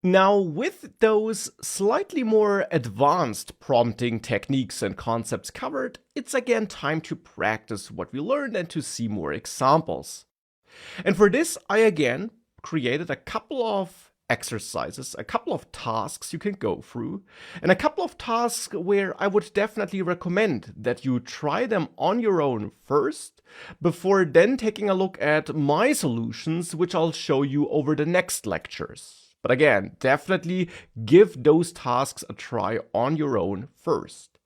Now, with those slightly more advanced prompting techniques and concepts covered, it's again time to practice what we learned and to see more examples. And for this, I again created a couple of exercises, a couple of tasks you can go through, and a couple of tasks where I would definitely recommend that you try them on your own first, before then taking a look at my solutions, which I'll show you over the next lectures. But again, definitely give those tasks a try on your own first.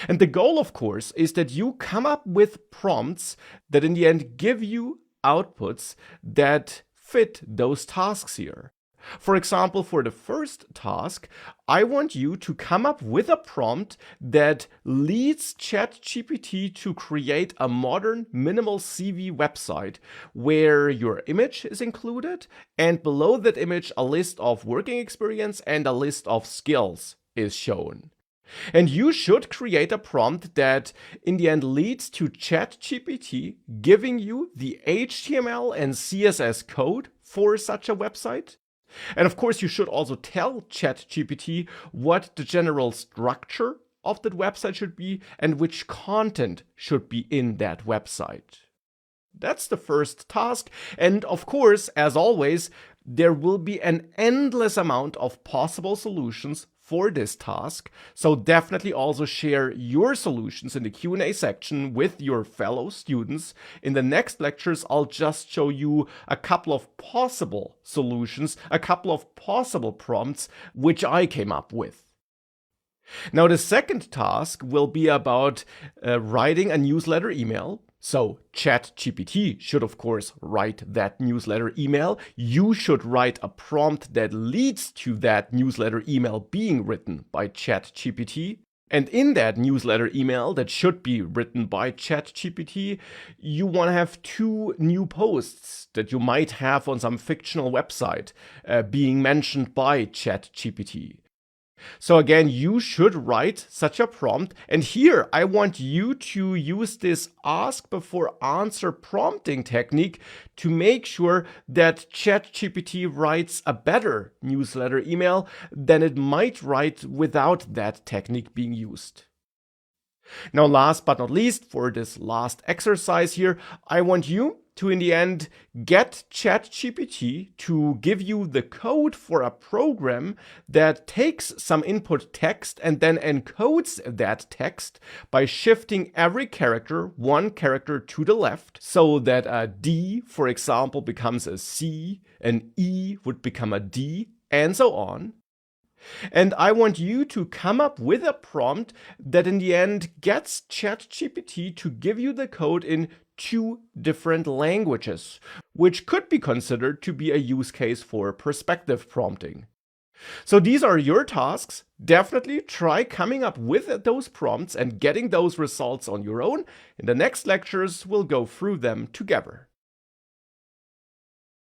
And the goal, of course, is that you come up with prompts that in the end give you outputs that fit those tasks here. For example, for the first task, I want you to come up with a prompt that leads ChatGPT to create a modern minimal CV website where your image is included, and below that image a list of working experience and a list of skills is shown. And you should create a prompt that in the end leads to ChatGPT giving you the HTML and CSS code for such a website. And of course, you should also tell ChatGPT what the general structure of that website should be and which content should be in that website. That's the first task. And of course, as always, there will be an endless amount of possible solutions for this task. So definitely also share your solutions in the Q&A section with your fellow students. In the next lectures, I'll just show you a couple of possible solutions, a couple of possible prompts, which I came up with. Now, the second task will be about writing a newsletter email. So ChatGPT should, of course, write that newsletter email. You should write a prompt that leads to that newsletter email being written by ChatGPT. And in that newsletter email that should be written by ChatGPT, you want to have 2 new posts that you might have on some fictional website being mentioned by ChatGPT. So again, you should write such a prompt. And here I want you to use this ask before answer prompting technique to make sure that ChatGPT writes a better newsletter email than it might write without that technique being used. Now, last but not least, for this last exercise here, I want you to, in the end, get ChatGPT to give you the code for a program that takes some input text and then encodes that text by shifting every character 1 character to the left, so that a D, for example, becomes a C, an E would become a D, and so on. And I want you to come up with a prompt that in the end gets ChatGPT to give you the code in 2 different languages, which could be considered to be a use case for perspective prompting. So these are your tasks. Definitely try coming up with those prompts and getting those results on your own. In the next lectures, we'll go through them together.